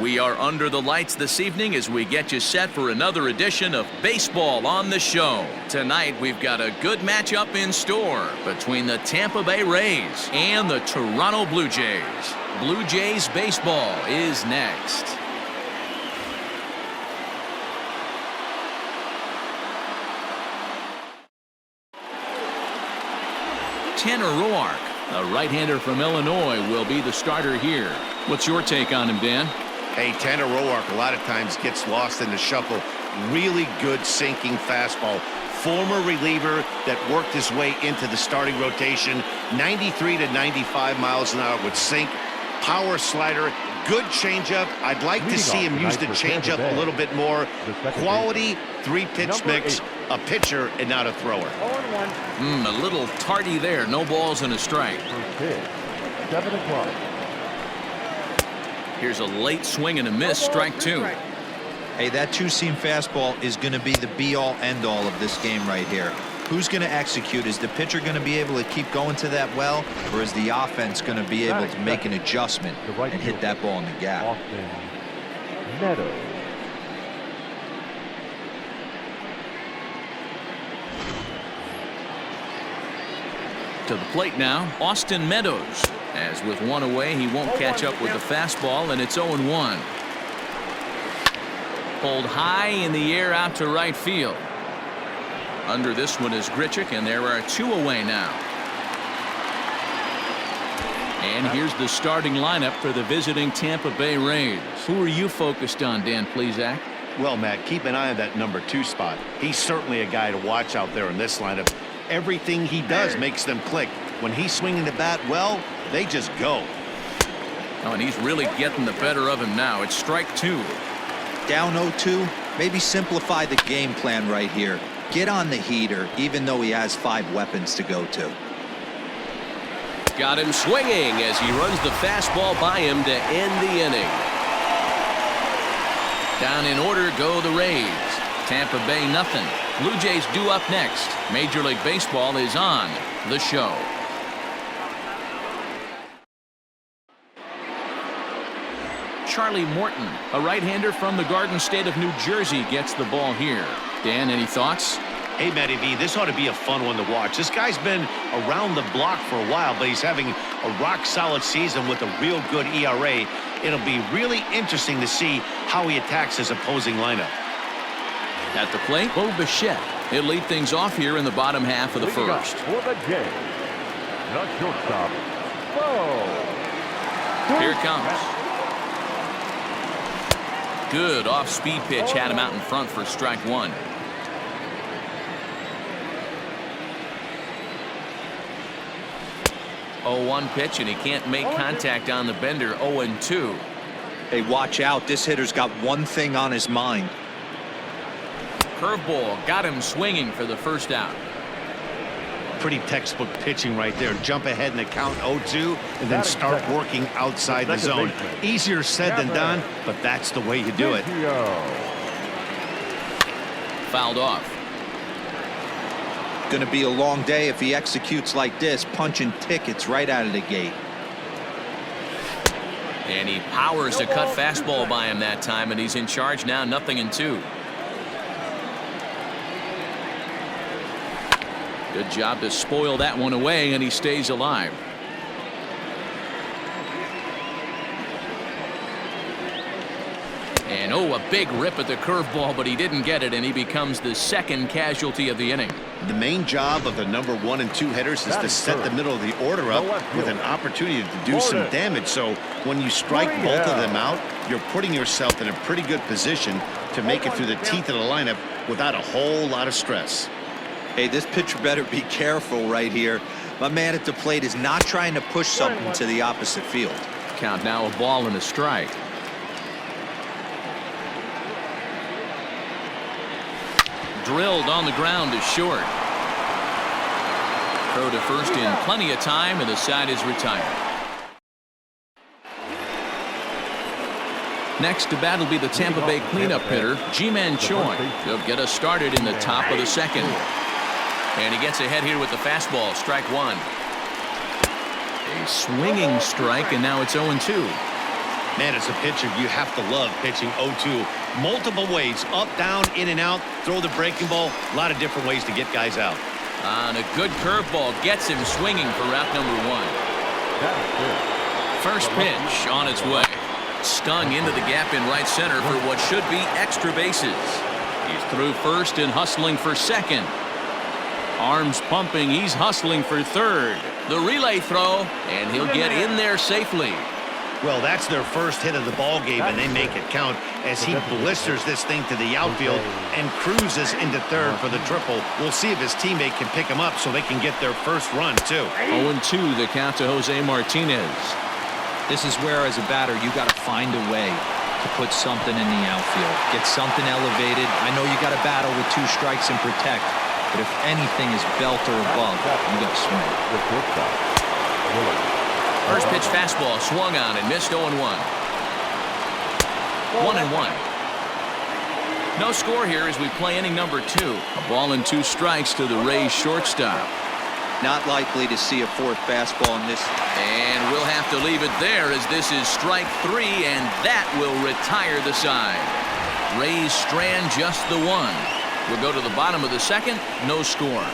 We are under the lights this evening as we get you set for another edition of Baseball on the Show. Tonight, we've got a good matchup in store between the Tampa Bay Rays and the Toronto Blue Jays. Blue Jays baseball is next. Tanner Roark, a right-hander from Illinois, will be the starter here. What's your take on him, Dan? Hey, Tanner Roark a lot of times gets lost in the shuffle. Really good sinking fastball. Former reliever that worked his way into the starting rotation. 93 to 95 miles an hour with sink. Power slider. Good changeup. I'd like to see him use the changeup a little bit more. Quality three-pitch mix. A pitcher and not a thrower. A little tardy there. No balls and a strike. 7 o'clock. Here's a late swing and a miss. Strike two. Hey, that two-seam fastball is going to be the be-all, end-all of this game right here. Who's going to execute? Is the pitcher going to be able to keep going to that well, or is the offense going to be able to make an adjustment and hit that ball in the gap? Meadows. To the plate now, Austin Meadows. As with one away, he won't catch up with the fastball, and it's 0-1. Pulled high in the air out to right field. Under this one is Grichuk, and there are two away now. And here's the starting lineup for the visiting Tampa Bay Rays. Who are you focused on, Dan Plesac? Well, Matt, keep an eye on that #2 spot. He's certainly a guy to watch out there in this lineup. Everything he does makes them click. When he's swinging the bat well, they just go. Oh, and he's really getting the better of him now. It's strike two. Down 0-2, maybe simplify the game plan right here. Get on the heater, even though he has 5 weapons to go to. Got him swinging as he runs the fastball by him to end the inning. Down in order go the Rays. Tampa Bay nothing. Blue Jays due up next. Major League Baseball is on the show. Charlie Morton, a right-hander from the Garden State of New Jersey, gets the ball here. Dan, any thoughts? Hey, Matty V, this ought to be a fun one to watch. This guy's been around the block for a while, but he's having a rock-solid season with a real good ERA. It'll be really interesting to see how he attacks his opposing lineup. At the plate, Bo Bichette. He'll lead things off here in the bottom half of the first. For the Jays, the shortstop, Bo. Here it comes. Good off-speed pitch had him out in front for strike one. Oh, 1 pitch, and he can't make contact on the bender. 0-2. Hey, watch out. This hitter's got one thing on his mind. Curveball got him swinging for the first out. Pretty textbook pitching right there. Jump ahead in the count 0-2 and then start working outside the zone. Easier said than done, but that's the way you do it. Fouled off. Going to be a long day if he executes like this, punching tickets right out of the gate. And he powers a cut fastball by him that time, and he's in charge now, 0-2. Good job to spoil that one away, and he stays alive. And oh, a big rip at the curveball, but he didn't get it, and he becomes the second casualty of the inning. The main job of the #1 and 2 hitters is to set the middle of the order up with an opportunity to do some damage. So when you strike both of them out, you're putting yourself in a pretty good position to make it through the teeth of the lineup without a whole lot of stress. Hey, this pitcher better be careful right here. My man at the plate is not trying to push something to the opposite field. Count now, a ball and a strike. Drilled on the ground to short. Throw to first in plenty of time, and the side is retired. Next to bat will be the Tampa Bay cleanup hitter, Ji-Man Choi. He'll get us started in the top of the second. And he gets ahead here with the fastball, strike one. A swinging strike, and now it's 0-2. Man, as a pitcher, you have to love pitching 0-2. Multiple ways, up, down, in and out, throw the breaking ball. A lot of different ways to get guys out. And a good curveball gets him swinging for route number 1. First pitch on its way. Stung into the gap in right center for what should be extra bases. He's through first and hustling for second. Arms pumping, he's hustling for third. The relay throw, and he'll get in there safely. Well, that's their first hit of the ball game, and they make it count as he blisters this thing to the outfield and cruises into third for the triple. We'll see if his teammate can pick him up so they can get their first run, too. 0-2, the count to Jose Martinez. This is where, as a batter, you got to find a way to put something in the outfield. Get something elevated. I know you got to battle with 2 strikes and protect, but if anything is belt or above, you got to swing. First pitch fastball swung on and missed 0-1. 1-1. No score here as we play inning number 2. A ball and 2 strikes to the Rays shortstop. Not likely to see a 4th fastball in this. And we'll have to leave it there as this is strike 3, and that will retire the side. Rays strand just the 1. We'll go to the bottom of the 2nd. No score.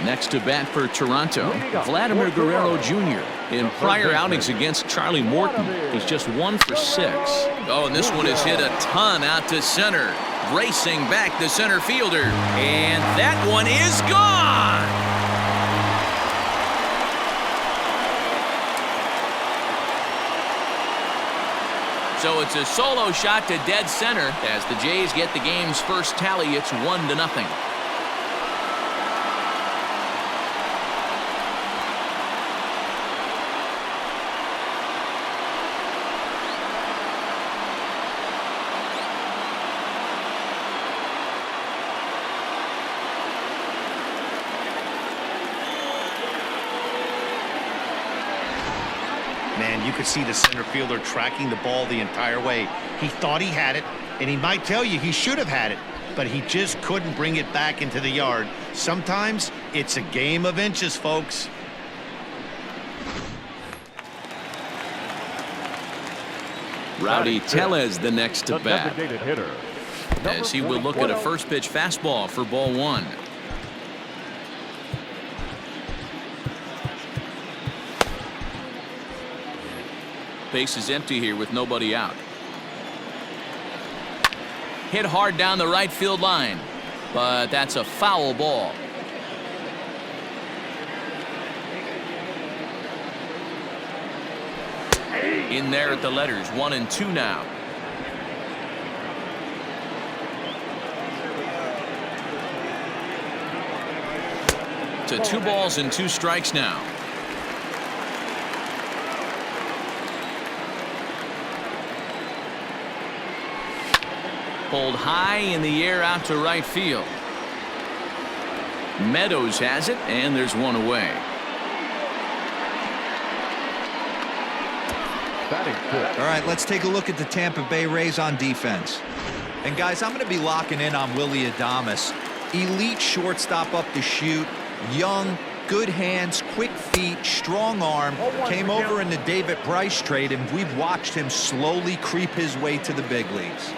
Next to bat for Toronto, Vladimir Guerrero Jr. In prior outings against Charlie Morton, he's just 1 for 6. Oh, and this one is hit a ton out to center. Racing back the center fielder. And that one is gone! So it's a solo shot to dead center as the Jays get the game's first tally. It's 1-0. Man, you could see the center fielder tracking the ball the entire way. He thought he had it, and he might tell you he should have had it, but he just couldn't bring it back into the yard. Sometimes it's a game of inches, folks. Rowdy Tellez the next to bat, as he will look at a first pitch fastball for ball 1. Base is empty here with nobody out. Hit hard down the right field line, but that's a foul ball. In there at the letters, 1-2 now. To 2 balls and 2 strikes now. Pulled high in the air out to right field. Meadows has it, and there's 1 away. All right, let's take a look at the Tampa Bay Rays on defense. And guys, I'm going to be locking in on Willy Adames. Elite shortstop up to shoot, young, good hands, quick feet, strong arm. Came over in the David Price trade, and we've watched him slowly creep his way to the big leagues.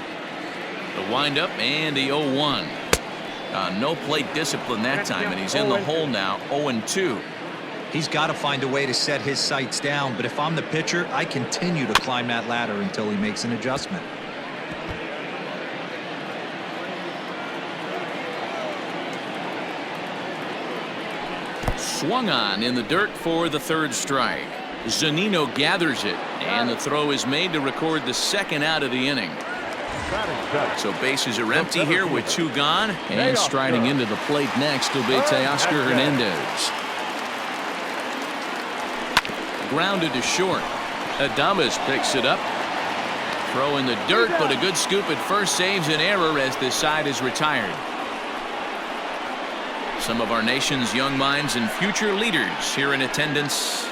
The windup and the 0-1. No plate discipline that time, and he's in the hole now, 0-2. He's got to find a way to set his sights down, but if I'm the pitcher, I continue to climb that ladder until he makes an adjustment. Swung on in the dirt for the 3rd strike. Zunino gathers it, and the throw is made to record the 2nd out of the inning. So bases are empty here with 2 gone, and striding into the plate next will be Teoscar Hernandez. Grounded to short. Adames picks it up. Throw in the dirt, but a good scoop at first saves an error as this side is retired. Some of our nation's young minds and future leaders here in attendance.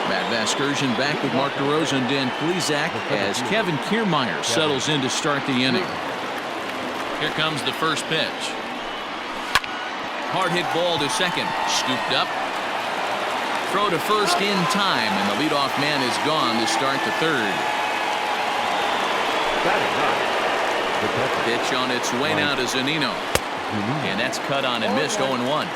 At bat excursion back with Mark DeRosa and Dan Plesac as Kevin Kiermaier settles in to start the inning. Here comes the first pitch. Hard hit ball to second. Scooped up. Throw to first in time, and the leadoff man is gone to start the third. Pitch on its way now to Zunino. And that's cut on and missed 0-1.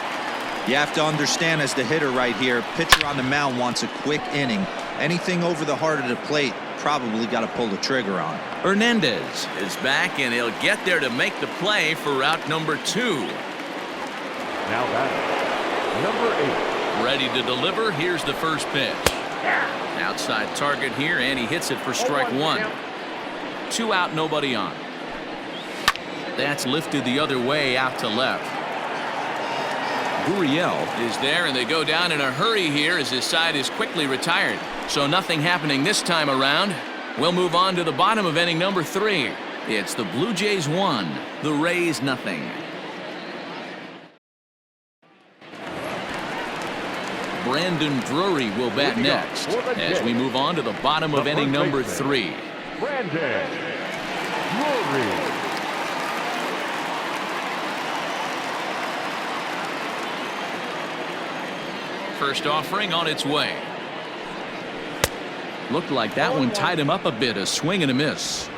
You have to understand, as the hitter right here, pitcher on the mound wants a quick inning. Anything over the heart of the plate, probably got to pull the trigger on. Hernandez is back, and he'll get there to make the play for route number 2. Now batting, number 8. Ready to deliver. Here's the first pitch. Outside target here, and he hits it for strike 1. 2 out, nobody on. That's lifted the other way out to left. Gurriel is there, and they go down in a hurry here as his side is quickly retired. So nothing happening this time around. We'll move on to the bottom of inning number 3. It's the Blue Jays 1, the Rays nothing. Brandon Drury will bat next as we move on to the bottom of inning number 3. Brandon Drury. First offering on its way. Looked like that one tied him up a bit. A swing and a miss.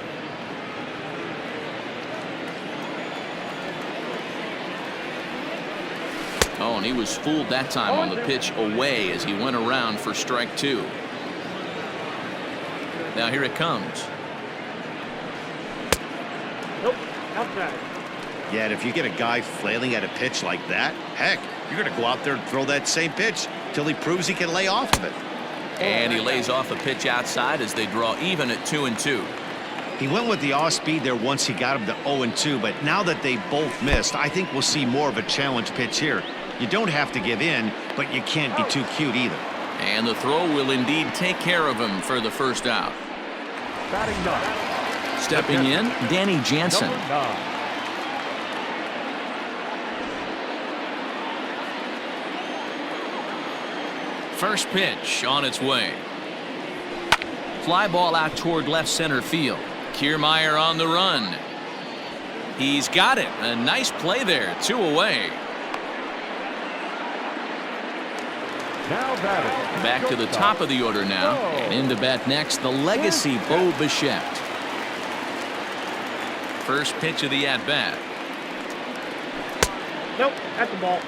Oh, and he was fooled that time on the pitch away as he went around for strike 2. Now here it comes. Nope, outside. Yeah, and if you get a guy flailing at a pitch like that, heck, you're going to go out there and throw that same pitch till he proves he can lay off of it. And he lays off a pitch outside as they draw even at 2-2. He went with the off speed there once he got him to 0-2, but now that they both missed, I think we'll see more of a challenge pitch here. You don't have to give in, but you can't be too cute either. And the throw will indeed take care of him for the first out. Batting 9. Stepping in, Danny Jansen. Number 9. First pitch on its way. Fly ball out toward left center field. Kiermaier on the run. He's got it. A nice play there. 2 away. Now batting. Back to the top of the order now. And in to bat next, the legacy Bo Bichette. First pitch of the at-bat. Nope, at the ball.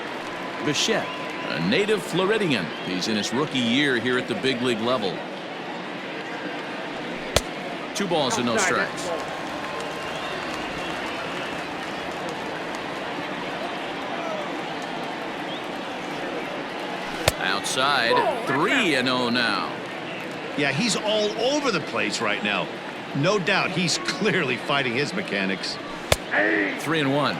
Bichette, a native Floridian. He's in his rookie year here at the big league level. 2 balls and no strikes. Outside, 3-0 now. Yeah, he's all over the place right now. No doubt he's clearly fighting his mechanics. 3-1.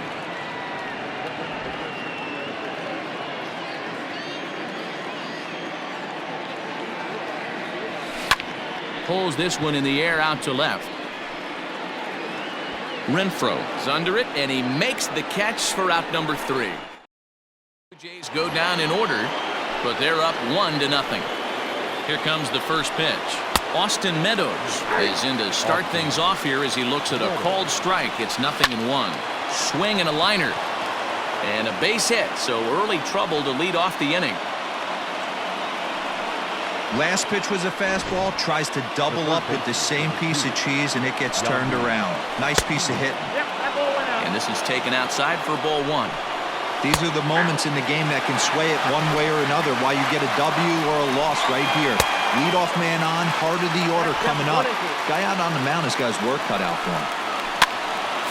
Pulls this one in the air out to left. Renfroe is under it, and he makes the catch for out number 3. The Jays go down in order, but they're up 1-0. Here comes the first pitch. Austin Meadows is in to start things off here as he looks at a called strike. It's 0-1. Swing and a liner. And a base hit, so early trouble to lead off the inning. Last pitch was a fastball, tries to double up with the same piece of cheese, and it gets turned around. Nice piece of hitting. Yep, that ball went out. And this is taken outside for ball 1. These are the moments in the game that can sway it one way or another, why you get a W or a loss right here. Leadoff man on, heart of the order coming up. Guy out on the mound has got his work cut out for him.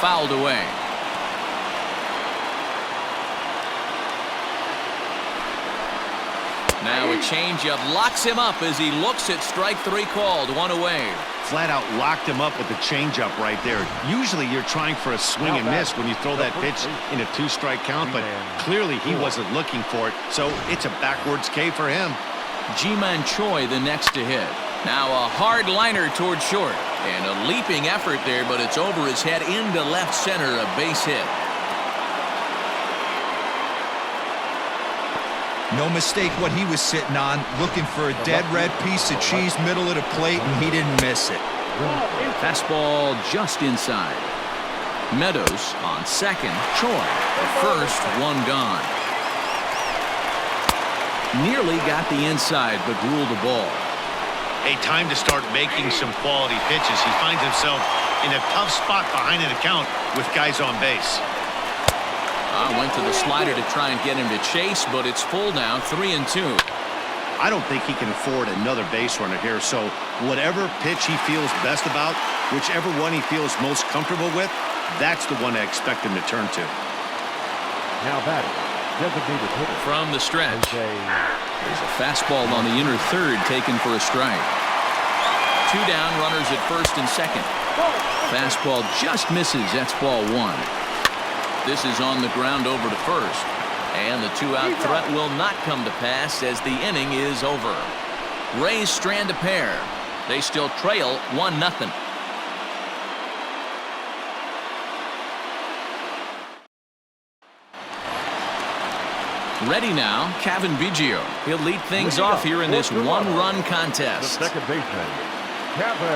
Fouled away. Now a changeup locks him up as he looks at strike 3 called. 1 away. Flat out locked him up with the changeup right there. Usually you're trying for a swing and miss when you throw that pitch in a 2-strike count, but clearly he wasn't looking for it, so it's a backwards K for him. Ji-Man Choi the next to hit. Now a hard liner toward short. And a leaping effort there, but it's over his head into left center, a base hit. No mistake what he was sitting on, looking for a dead red piece of cheese middle of the plate, and he didn't miss it. Fastball just inside. Meadows on second. Choi at first, one gone. Nearly got the inside, but ruled the ball. A time to start making some quality pitches. He finds himself in a tough spot behind an account with guys on base. Went to the slider to try and get him to chase, but it's full now, 3-2. I don't think he can afford another base runner here, so whatever pitch he feels best about, whichever one he feels most comfortable with, that's the one I expect him to turn to. Now batting, designated hitter. From the stretch. There's a fastball on the inner third taken for a strike. 2 down, runners at first and second. Fastball just misses. That's ball 1. This is on the ground over to first. And the 2-out threat will not come to pass as the inning is over. Rays strand a pair. They still trail 1-0. Ready now, Kevin Biggio. He'll lead things off here in this one-run contest. The second baseman, Kevin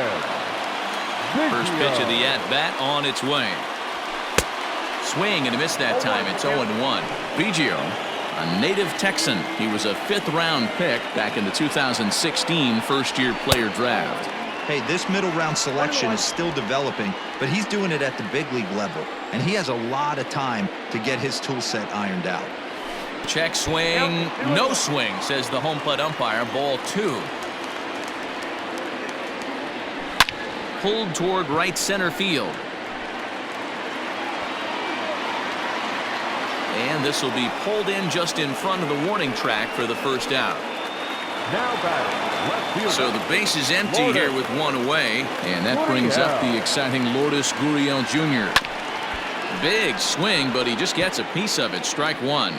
Biggio. First pitch of the at-bat on its way. Swing and a miss that time. It's 0-1. Biggio, a native Texan. He was a 5th-round pick back in the 2016 first-year player draft. Hey, this middle-round selection is still developing, but he's doing it at the big league level, and he has a lot of time to get his tool set ironed out. Check swing, no swing, says the home plate umpire. Ball 2. Pulled toward right center field. And this will be pulled in just in front of the warning track for the first out. Now batting, left fielder. So the base is empty here with 1 away, and that brings up the exciting Lourdes Gurriel Jr. Big swing, but he just gets a piece of it. Strike 1.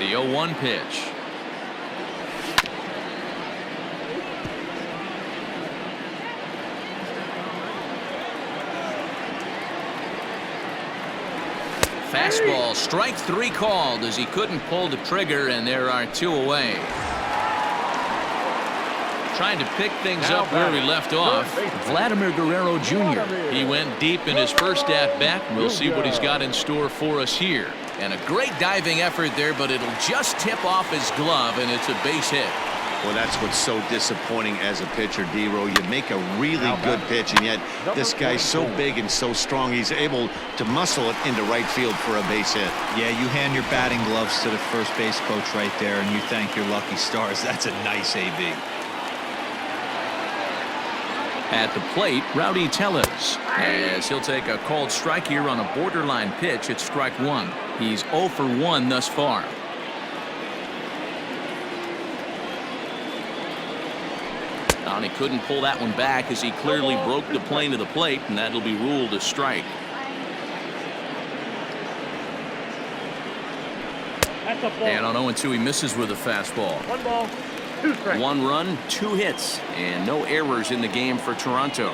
The 0-1 pitch. Fastball, strike 3 called as he couldn't pull the trigger, and there are 2 away. Trying to pick things up where we left off, Vladimir Guerrero Jr. He went deep in his first at-bat. We'll see what he's got in store for us here. And a great diving effort there, but it'll just tip off his glove, and it's a base hit. Well, that's what's so disappointing as a pitcher, D-Row. You make a really good pitch, and yet this guy's so big and so strong, he's able to muscle it into right field for a base hit. Yeah, you hand your batting gloves to the first base coach right there, and you thank your lucky stars. That's a nice AB. At the plate, Rowdy Tellez, as he'll take a called strike here on a borderline pitch at strike 1. He's 0 for 1 thus far. And he couldn't pull that one back as he clearly broke the plane of the plate, and that'll be ruled a strike. And on 0-2, he misses with a fastball. 1 ball, 2 strikes. 1 run, 2 hits, and no errors in the game for Toronto.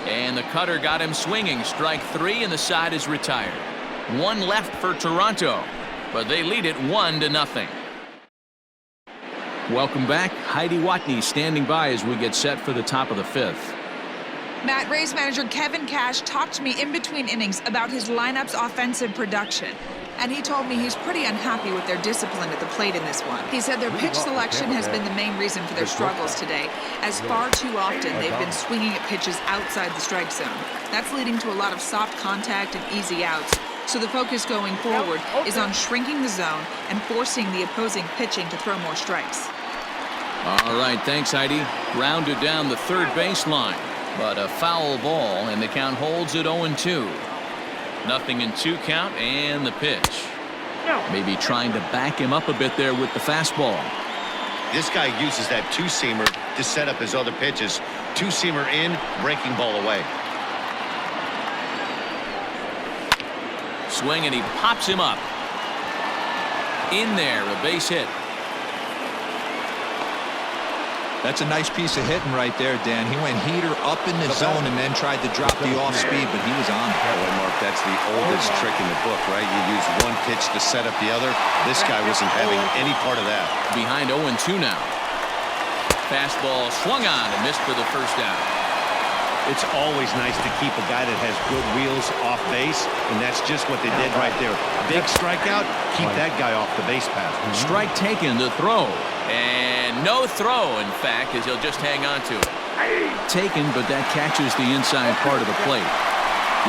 And the cutter got him swinging. Strike 3, and the side is retired. 1 left for Toronto, but they lead it 1-0. Welcome back. Heidi Watney standing by as we get set for the top of the 5th. Matt, Rays manager Kevin Cash talked to me in between innings about his lineup's offensive production. And he told me he's pretty unhappy with their discipline at the plate in this one. He said their pitch selection has been the main reason for their struggles today, as far too often they've been swinging at pitches outside the strike zone. That's leading to a lot of soft contact and easy outs. So the focus going forward is on shrinking the zone and forcing the opposing pitching to throw more strikes. All right, thanks, Heidi. Rounded down the third baseline, but a foul ball, and the count holds at 0-2. 0-2 count, and the pitch. Maybe trying to back him up a bit there with the fastball. This guy uses that 2-seamer to set up his other pitches. 2-seamer in, breaking ball away. Swing, and he pops him up. In there, a base hit. That's a nice piece of hitting right there, Dan. He went heater up in the zone and then tried to drop the off speed, but he was on it. Boy, Mark, that's the oldest trick in the book, right? You use one pitch to set up the other. This guy wasn't having any part of that. Behind 0-2 now. Fastball swung on and missed for the first out. It's always nice to keep a guy that has good wheels off base, and that's just what they did right there. Big strikeout, keep that guy off the base path. Strike taken, the throw. And no throw, in fact, as he'll just hang on to it. Taken, but that catches the inside part of the plate.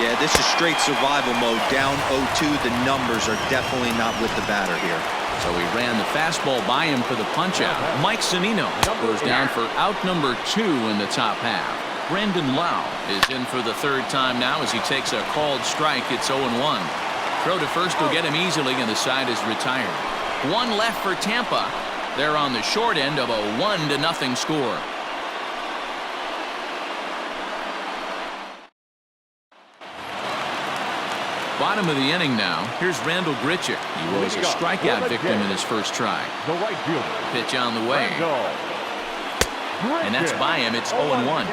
Yeah, this is straight survival mode. Down 0-2, the numbers are definitely not with the batter here. So he ran the fastball by him for the punch-out. Mike Zunino goes down for out number 2 in the top half. Brendan Lau is in for the third time now as he takes a called strike. It's 0-1. Throw to first will get him easily, and the side is retired. One left for Tampa. They're on the short end of a 1-0 score. Bottom of the inning now. Here's Randall Grichuk. He was a strikeout victim in his first try. The right fielder. Pitch on the way. And that's by him. It's 0-1.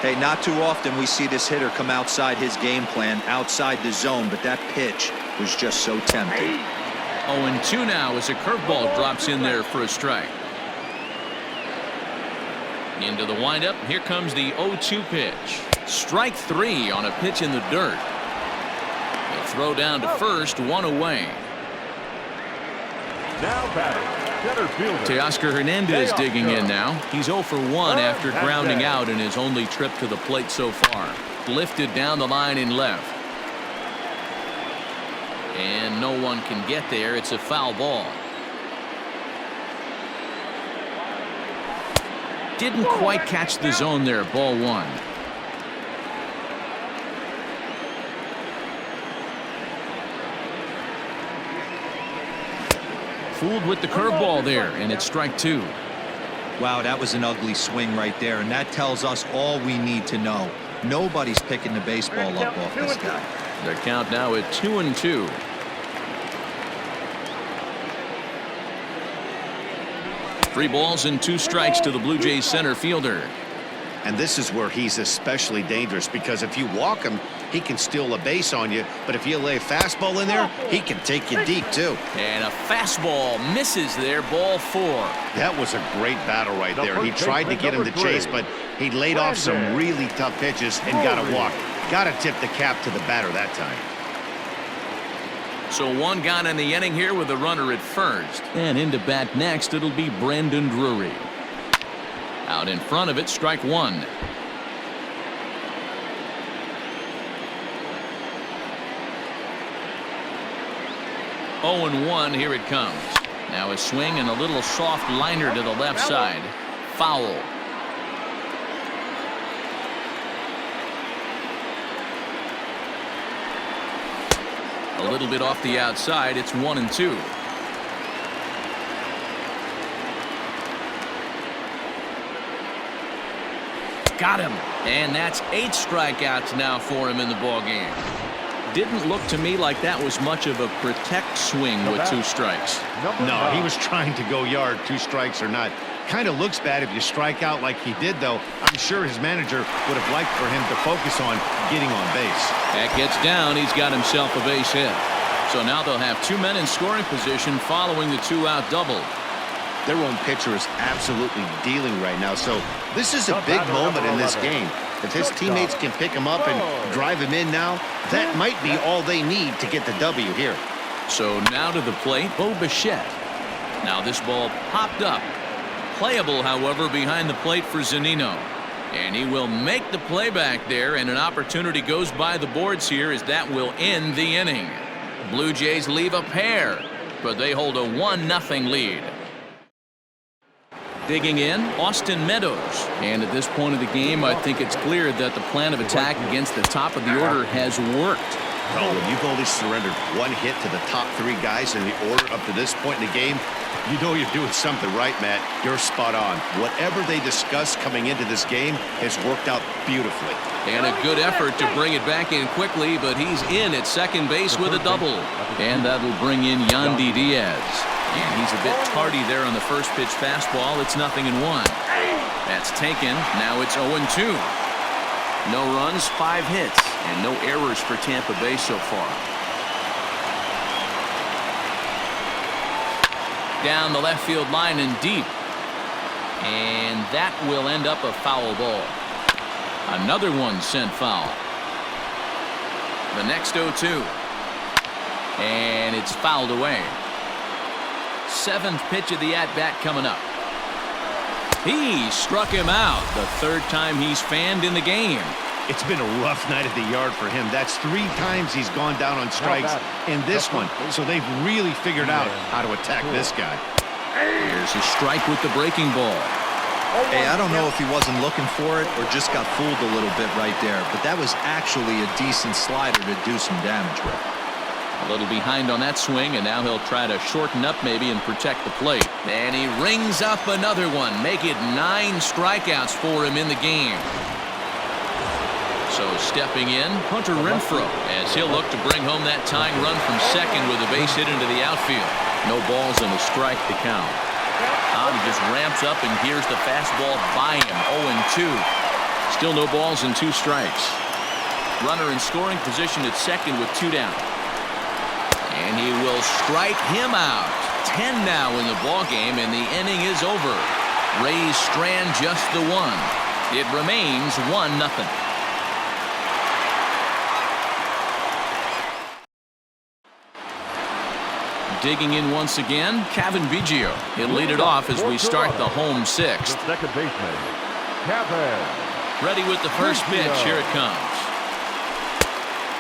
Hey, not too often we see this hitter come outside his game plan, outside the zone, but that pitch was just so tempting. 0-2 now as a curveball drops in there for a strike. Into the windup. Here comes the 0-2 pitch. Strike 3 on a pitch in the dirt. The throw down to first, one away. Now batting, center fielder. Teoscar Hernandez digging in now. He's 0 for 1 after grounding out in his only trip to the plate so far. Lifted down the line in left. And no one can get there. It's a foul ball. Didn't quite catch the zone there. Ball 1. Fooled with the curveball there, and it's strike 2. Wow, that was an ugly swing right there, and that tells us all we need to know. Nobody's picking the baseball up off this guy. Their count now at 2-2. Three balls and 2 strikes to the Blue Jays center fielder. And this is where he's especially dangerous, because if you walk him, he can steal a base on you. But if you lay a fastball in there, he can take you deep, too. And a fastball misses there. Ball 4. That was a great battle right there. He tried to get him to chase, but he laid off some really tough pitches and got a walk. Got to tip the cap to the batter that time. So one gone in the inning here with a runner at first. And into bat next, it'll be Brandon Drury. Out in front of it, strike 1. Oh and 1, here it comes. Now a swing and a little soft liner to the left side. Foul. A little bit off the outside. It's 1-2. Got him. And that's 8 strikeouts now for him in the ballgame. Didn't look to me like that was much of a protect swing with 2 strikes. No, he was trying to go yard, 2 strikes or not. Kind of looks bad if you strike out like he did, though. I'm sure his manager would have liked for him to focus on getting on base. That gets down. He's got himself a base hit. So now they'll have 2 men in scoring position following the 2-out double. Their own pitcher is absolutely dealing right now, so this is a big moment in this game. If his teammates can pick him up and drive him in now, that might be all they need to get the W here. So now to the plate, Bo Bichette. Now this ball popped up. Playable, however, behind the plate for Zunino. And he will make the play back there, and an opportunity goes by the boards here as that will end the inning. Blue Jays leave a pair, but they hold a 1-0 lead. Digging in, Austin Meadows. And at this point of the game, I think it's clear that the plan of attack against the top of the order has worked. Oh, when you've only surrendered 1 hit to the top 3 guys in the order up to this point in the game, you know you're doing something right, Matt. You're spot on. Whatever they discussed coming into this game has worked out beautifully. And a good effort to bring it back in quickly, but he's in at second base with a double. And that'll bring in Yandy Diaz. And he's a bit tardy there on the first pitch fastball. It's 0-1. That's taken. Now it's 0-2. No runs, 5 hits, and no errors for Tampa Bay so far. Down the left field line and deep. And that will end up a foul ball. Another one sent foul. The next 0-2. And it's fouled away. 7th pitch of the at-bat coming up. He struck him out the 3rd time he's fanned in the game. It's been a rough night at the yard for him. That's 3 times he's gone down on strikes in this one. So they've really figured out how to attack this guy. Here's a strike with the breaking ball. Hey, I don't know if he wasn't looking for it or just got fooled a little bit right there, but that was actually a decent slider to do some damage with. A little behind on that swing, and now he'll try to shorten up maybe and protect the plate. And he rings up another one, make it 9 strikeouts for him in the game. So stepping in, Hunter Renfroe, as he'll look to bring home that tying run from second with a base hit into the outfield. No balls and a strike to count. Now he just ramps up, and here's the fastball by him, 0-2. Still no balls and 2 strikes. Runner in scoring position at second with 2 down. And he will strike him out. 10 now in the ball game, and the inning is over. Rays strand just the 1. It remains 1-0. Digging in once again, Kevin Biggio. He'll lead it off as we start the home 6th. Second baseman, Kevin. Ready with the first pitch. Here it comes.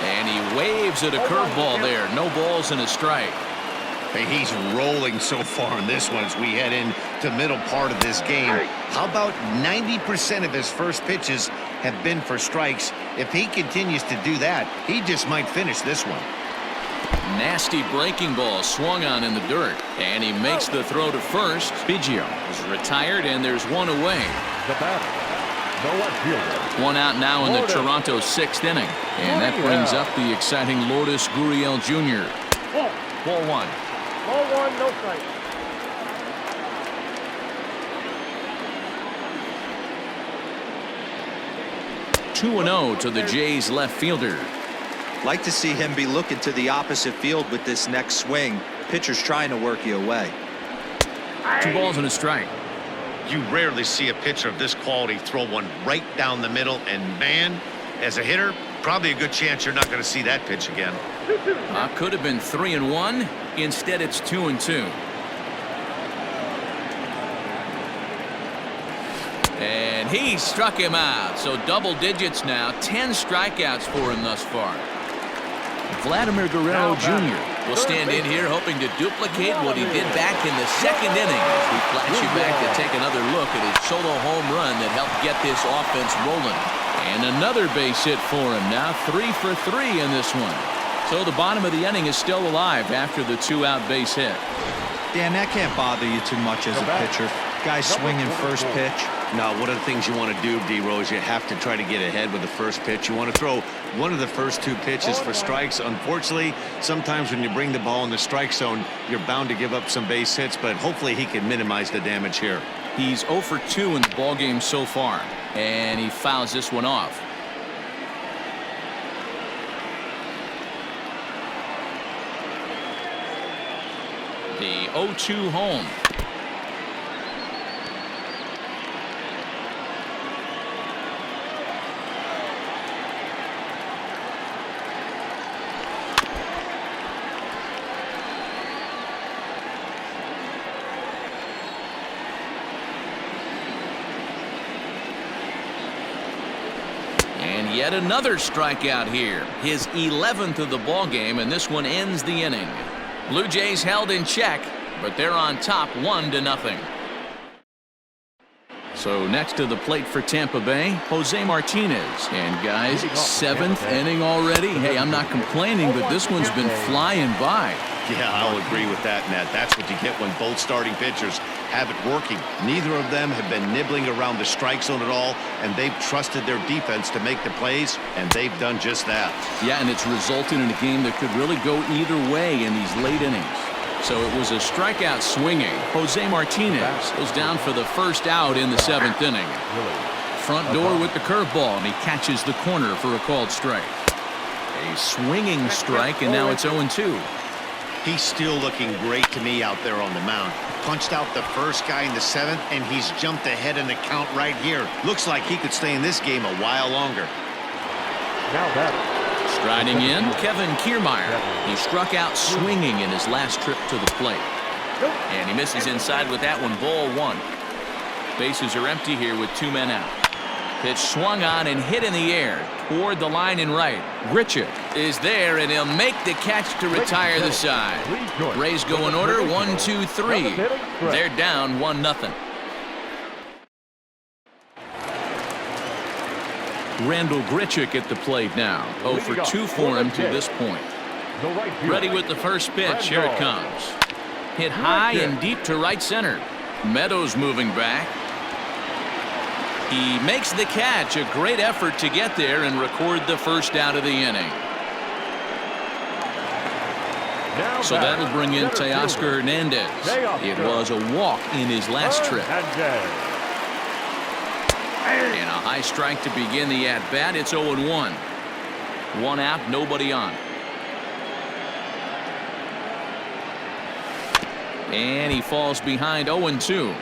And he waves at a curveball there. No balls and a strike. Hey, he's rolling so far in this one as we head into middle part of this game. How about 90% of his first pitches have been for strikes? If he continues to do that, he just might finish this one. Nasty breaking ball swung on in the dirt. And he makes the throw to first. Biggio is retired, and there's 1 away. The batter, the left fielder. 1 out now in the Toronto 6th inning. And that brings up the exciting Lourdes Gurriel Jr. Ball 1. Ball 1, no strike. (2-0) to the Jays left fielder. Like to see him be looking to the opposite field with this next swing. Pitcher's trying to work you away. 2 balls and a strike. You rarely see a pitcher of this quality throw one right down the middle, and man, as a hitter, probably a good chance you're not going to see that pitch again. Could have been 3-1. Instead, it's 2-2. And he struck him out. So double digits now. 10 strikeouts for him thus far. Vladimir Guerrero Jr. will stand in here hoping to duplicate what he did back in the 2nd inning. As we flash you back to take another look at his solo home run that helped get this offense rolling. And another base hit for him. Now 3 for 3 in this one. So the bottom of the inning is still alive after the 2-out base hit. Dan, that can't bother you too much as a pitcher. Guy swinging first pitch. Now, one of the things you want to do, D-Rose, you have to try to get ahead with the first pitch. You want to throw one of the first 2 pitches for strikes. Unfortunately, sometimes when you bring the ball in the strike zone, you're bound to give up some base hits, but hopefully he can minimize the damage here. He's 0 for 2 in the ballgame so far, and he fouls this one off. The 0-2 home. And yet another strikeout here. His 11th of the ball game, and this one ends the inning. Blue Jays held in check, but they're on top 1-0. So next to the plate for Tampa Bay, Jose Martinez. And guys, 7th inning already. Hey, I'm not complaining, but this one's been flying by. Yeah, I'll agree with that, Matt. That's what you get when both starting pitchers have it working. Neither of them have been nibbling around the strike zone at all, and they've trusted their defense to make the plays, and they've done just that. Yeah, and it's resulted in a game that could really go either way in these late innings. So it was a strikeout swinging. Jose Martinez goes down for the first out in the 7th inning. Front door with the curveball, and he catches the corner for a called strike. A swinging strike, and now it's 0-2. He's still looking great to me out there on the mound. Punched out the first guy in the 7th, and he's jumped ahead in the count right here. Looks like he could stay in this game a while longer. Now batter. Striding in, Kevin Kiermaier. He struck out swinging in his last trip to the plate. And he misses inside with that one, ball 1. Bases are empty here with 2 men out. Pitch swung on and hit in the air toward the line in right. Grichuk is there, and he'll make the catch to retire the side. Rays go in order, 1, 2, 3. They're down 1-0. Randall Grichuk at the plate now. 0 for 2 for him to this point. Ready with the first pitch. Here it comes. Hit high and deep to right center. Meadows moving back. He makes the catch. A great effort to get there and record the first out of the inning. So that'll bring in Teoscar Hernandez. It was a walk in his last trip. And a high strike to begin the at-bat. It's 0-1. 1 out, nobody on. And he falls behind 0-2.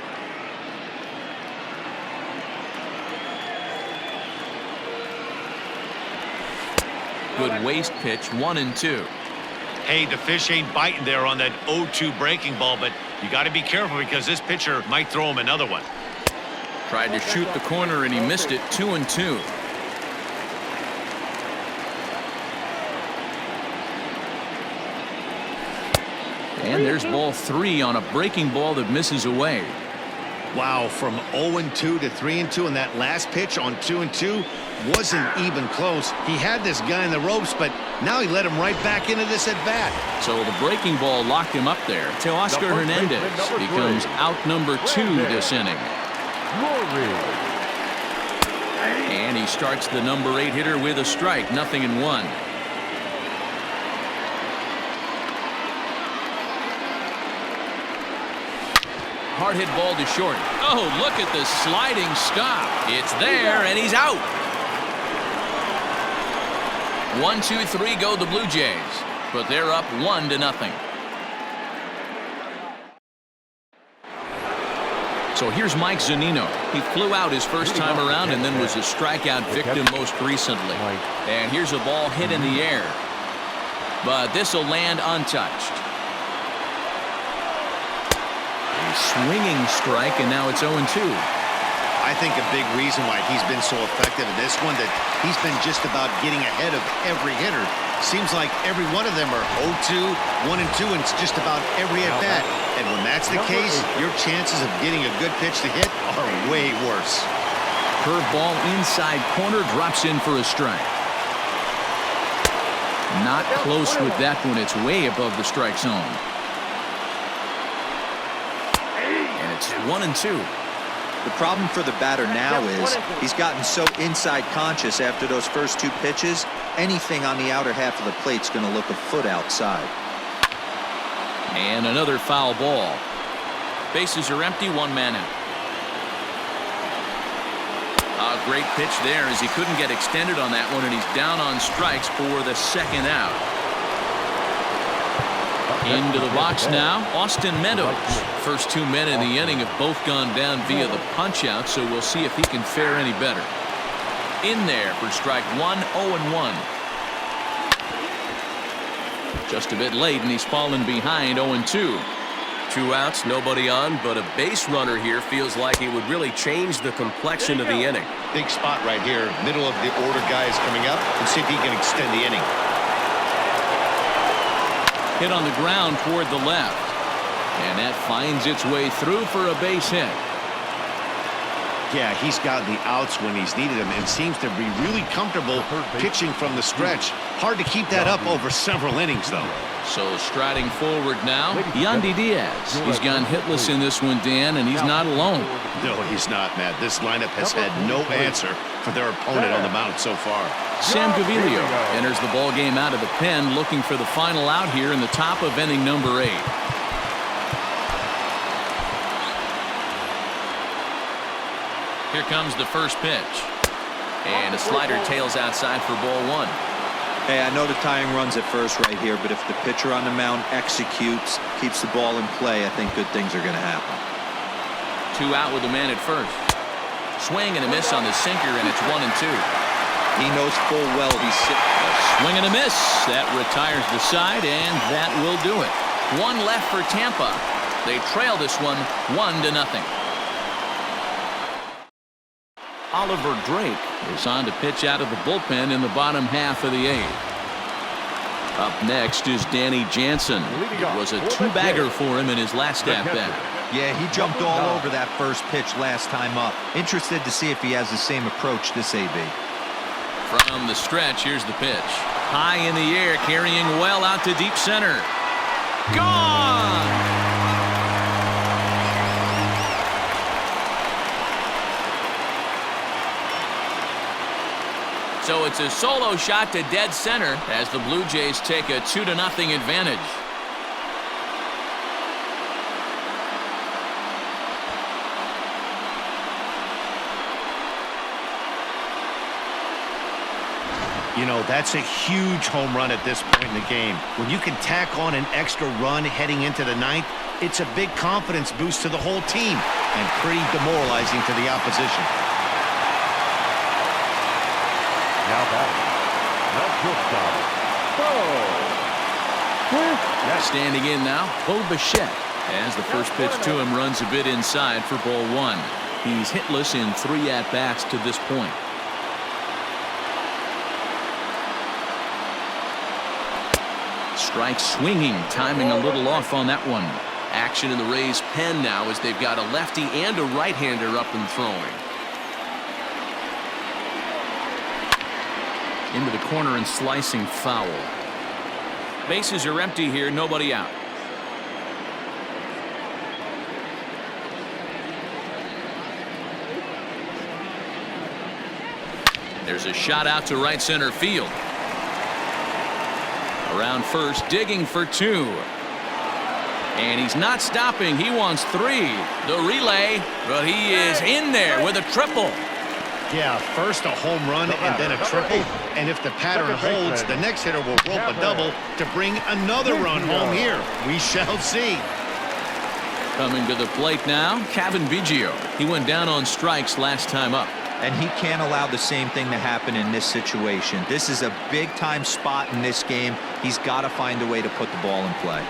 Good waist pitch, 1-2. Hey, the fish ain't biting there on that 0-2 breaking ball, but you got to be careful because this pitcher might throw him another one. Tried to shoot the corner and he missed it. 2-2. And there's ball 3 on a breaking ball that misses away. Wow, from 0-2 to 3-2, and that last pitch on 2-2 wasn't even close. He had this guy in the ropes, but now he let him right back into this at bat. So the breaking ball locked him up there. Teoscar Hernandez becomes out number 2 this inning. And he starts the number 8 hitter with a strike, 0-1. Hard hit ball to short. Oh, look at the sliding stop. It's there, and he's out. 1, 2, 3 go the Blue Jays, but they're up 1-0. So here's Mike Zunino. He flew out his first time around and then was a strikeout victim most recently. And here's a ball hit in the air, but this will land untouched. Swinging strike, and now it's 0-2. I think a big reason why he's been so effective in this one that he's been just about getting ahead of every hitter. Seems like every one of them are 0-2, 1-2, and it's just about every at bat. And when that's the case, your chances of getting a good pitch to hit are way worse. Curveball inside corner, drops in for a strike. Not close with that one. It's way above the strike zone. It's 1-2. The problem for the batter now is he's gotten so inside conscious after those first 2 pitches. Anything on the outer half of the plate's going to look a foot outside. And another foul ball. Bases are empty, 1 man out. A great pitch there as he couldn't get extended on that one, and he's down on strikes for the 2nd out. Into the box now, Austin Meadows. First 2 men in the inning have both gone down via the punch-out, so we'll see if he can fare any better. In there for strike 1, 0-1. Just a bit late, and he's fallen behind 0-2. 2 outs, nobody on, but a base runner here feels like he would really change the complexion of the inning. Big spot right here, middle of the order guys coming up, and see if he can extend the inning. Hit on the ground toward the left, and that finds its way through for a base hit. Yeah, he's gotten the outs when he's needed them and seems to be really comfortable pitching from the stretch. Hard to keep that up over several innings, though. So striding forward now, Yandy Diaz. He's gone hitless in this one, Dan, and he's not alone. No, he's not, Matt. This lineup has had no answer for their opponent on the mound so far. Sam Gaviglio enters the ball game out of the pen, looking for the final out here in the top of inning number 8. Here comes the first pitch. And a slider tails outside for ball one. Hey, I know the tying run's at first right here, but if the pitcher on the mound executes, keeps the ball in play, I think good things are going to happen. 2 out with a man at first. Swing and a miss on the sinker, and it's 1-2. He knows full well he's sitting. A swing and a miss. That retires the side, and that will do it. 1 left for Tampa. They trail this one 1-0. Oliver Drake is on to pitch out of the bullpen in the bottom half of the 8th. Up next is Danny Jansen. It was a 2-bagger for him in his last at-bat. Yeah, he jumped all over that first pitch last time up. Interested to see if he has the same approach this AB. From the stretch, here's the pitch. High in the air, carrying well out to deep center. Gone! So it's a solo shot to dead center as the Blue Jays take a 2-0 advantage. You know, that's a huge home run at this point in the game. When you can tack on an extra run heading into the 9th, it's a big confidence boost to the whole team and pretty demoralizing to the opposition. Now batting. Standing in now, Bo Bichette, as the first pitch to him runs a bit inside for ball 1. He's hitless in 3 at-bats to this point. Strike swinging, timing a little off on that one. Action in the Rays' pen now as they've got a lefty and a right-hander up and throwing. Into the corner and slicing foul. Bases are empty here, nobody out. There's a shot out to right center field. Around first, digging for 2. And he's not stopping. He wants 3. The relay, but he is in there with a triple. Yeah, first a home run and then a triple. And if the pattern holds, the next hitter will rope a double to bring another run home here. We shall see. Coming to the plate now, Kevin Biggio. He went down on strikes last time up. And he can't allow the same thing to happen in this situation. This is a big-time spot in this game. He's got to find a way to put the ball in play.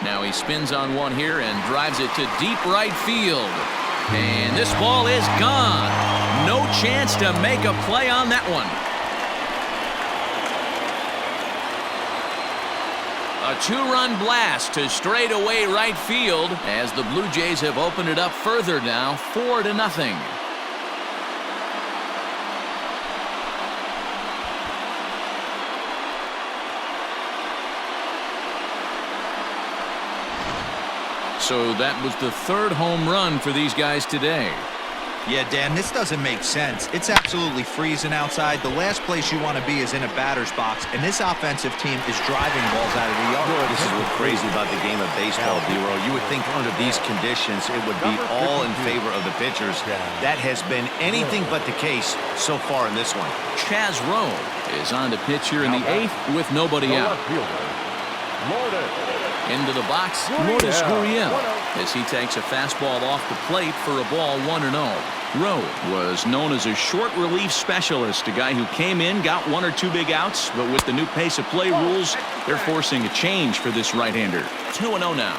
Now he spins on one here and drives it to deep right field. And this ball is gone. No chance to make a play on that one. A 2-run blast to straightaway right field as the Blue Jays have opened it up further now, 4-0. So that was the 3rd home run for these guys today. Yeah, Dan, this doesn't make sense. It's absolutely freezing outside. The last place you want to be is in a batter's box, and this offensive team is driving balls out of the yard. This is what's crazy about the game of baseball, D-Row. You would think under these conditions it would be all in favor of the pitchers. That has been anything but the case so far in this one. Chaz Rowe is on to pitch here in the 8th with nobody out. Into the box, Lourdes Gurriel, as he takes a fastball off the plate for a ball 1-0. Rowe was known as a short relief specialist, a guy who came in, got 1 or 2 big outs, but with the new pace of play rules, they're forcing a change for this right-hander. 2-0 now.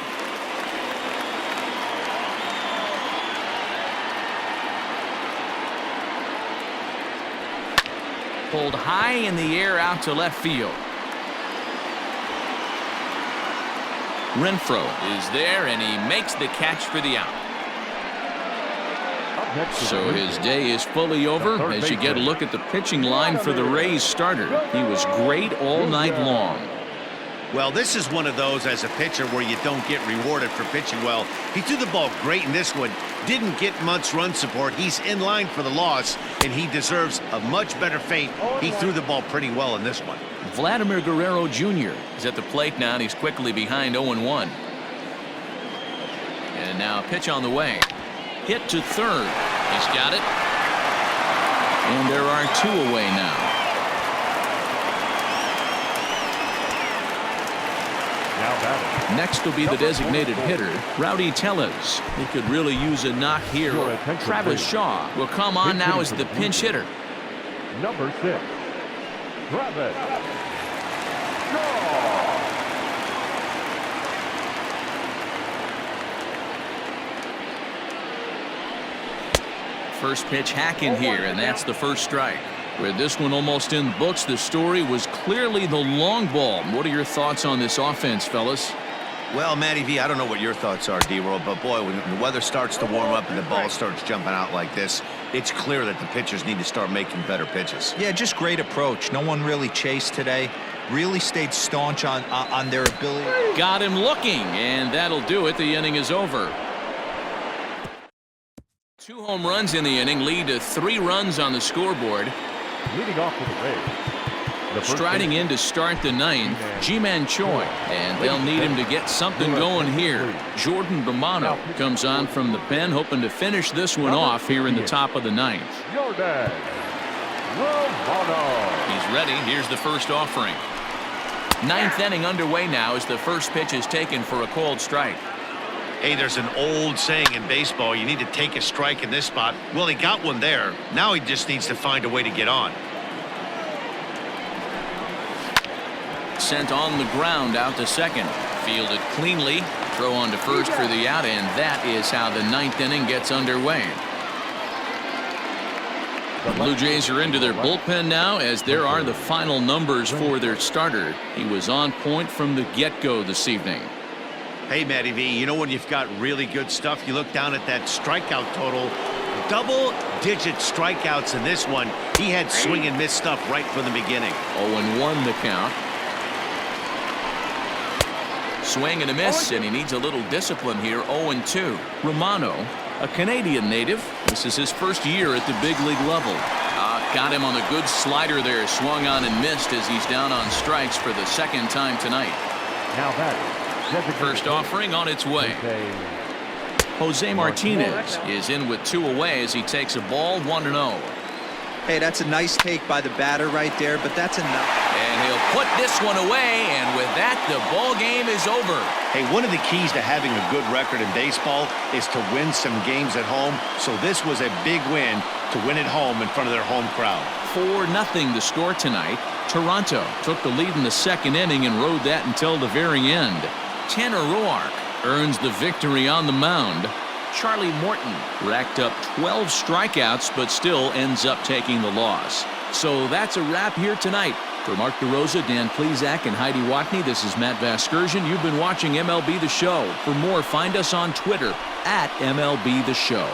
Pulled high in the air out to left field. Renfroe is there, and he makes the catch for the out. So his day is fully over as you get a look at the pitching line for the Rays starter. He was great all night long. Well, this is one of those as a pitcher where you don't get rewarded for pitching well. He threw the ball great in this one. Didn't get much run support. He's in line for the loss, and he deserves a much better fate. He threw the ball pretty well in this one. Vladimir Guerrero Jr. is at the plate now, and he's quickly behind 0-1. And now a pitch on the way. Hit to third. He's got it. And there are 2 away now. Now batting. Next will be the designated hitter, Rowdy Tellez. He could really use a knock here. Your attention, Travis please. Shaw will come on now as the pinch hitter. Number 6. Travis Shaw. First pitch hacking here, and that's the first strike. With this one almost in the books, the story was clearly the long ball. What are your thoughts on this offense, fellas? Well, Matty V, I don't know what your thoughts are, D-Roll, but boy, when the weather starts to warm up and the ball starts jumping out like this, it's clear that the pitchers need to start making better pitches. Yeah, just great approach. No one really chased today. Really stayed staunch on their ability. Got him looking, and that'll do it. The inning is over. 2 home runs in the inning lead to 3 runs on the scoreboard. Leading off for the Rays. The first Striding baseman, in to start the 9th, Ji-Man Choi, and they'll need him to get something going here. Jordan Romano comes on from the pen, hoping to finish this one off here in the top of the 9th. Jordan Romano. He's ready. Here's the first offering. 9th inning underway now as the first pitch is taken for a called strike. Hey, there's an old saying in baseball, you need to take a strike in this spot. Well, he got one there. Now he just needs to find a way to get on. Sent on the ground out to second. Fielded cleanly. Throw on to first for the out, and that is how the 9th inning gets underway. The Blue Jays are into their bullpen now, as there are the final numbers for their starter. He was on point from the get-go this evening. Hey, Matty V, you know when you've got really good stuff, you look down at that strikeout total. Double-digit strikeouts in this one. He had swing and miss stuff right from the beginning. 0-1 the count. Swing and a miss, and he needs a little discipline here. 0-2. Romano, a Canadian native. This is his first year at the big league level. Got him on a good slider there. Swung on and missed as he's down on strikes for the 2nd time tonight. Now batting. First offering on its way. Jose Martinez is in with 2 away as he takes a ball 1-0. Hey, that's a nice take by the batter right there, but that's enough. And he'll put this one away, and with that, the ball game is over. Hey, one of the keys to having a good record in baseball is to win some games at home. So this was a big win to win at home in front of their home crowd. 4-0 the score tonight. Toronto took the lead in the 2nd inning and rode that until the very end. Tanner Roark earns the victory on the mound. Charlie Morton racked up 12 strikeouts but still ends up taking the loss. So that's a wrap here tonight. For Mark DeRosa, Dan Plesac, and Heidi Watney, this is Matt Vasgersian. You've been watching MLB The Show. For more, find us on Twitter at MLB The Show.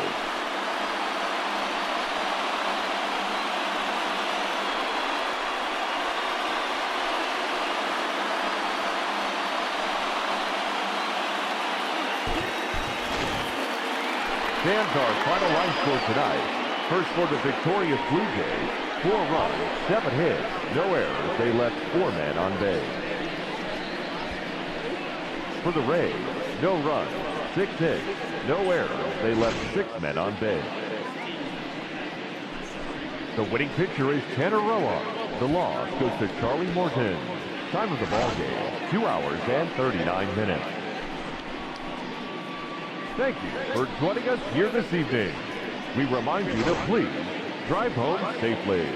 Stands our final line score tonight. First for the victorious Blue Jays, 4 runs, 7 hits, no errors. They left 4 men on base. For the Rays, no runs, 6 hits, no errors. They left 6 men on base. The winning pitcher is Tanner Roark. The loss goes to Charlie Morton. Time of the ball game, 2 hours and 39 minutes. Thank you for joining us here this evening. We remind you to please drive home safely.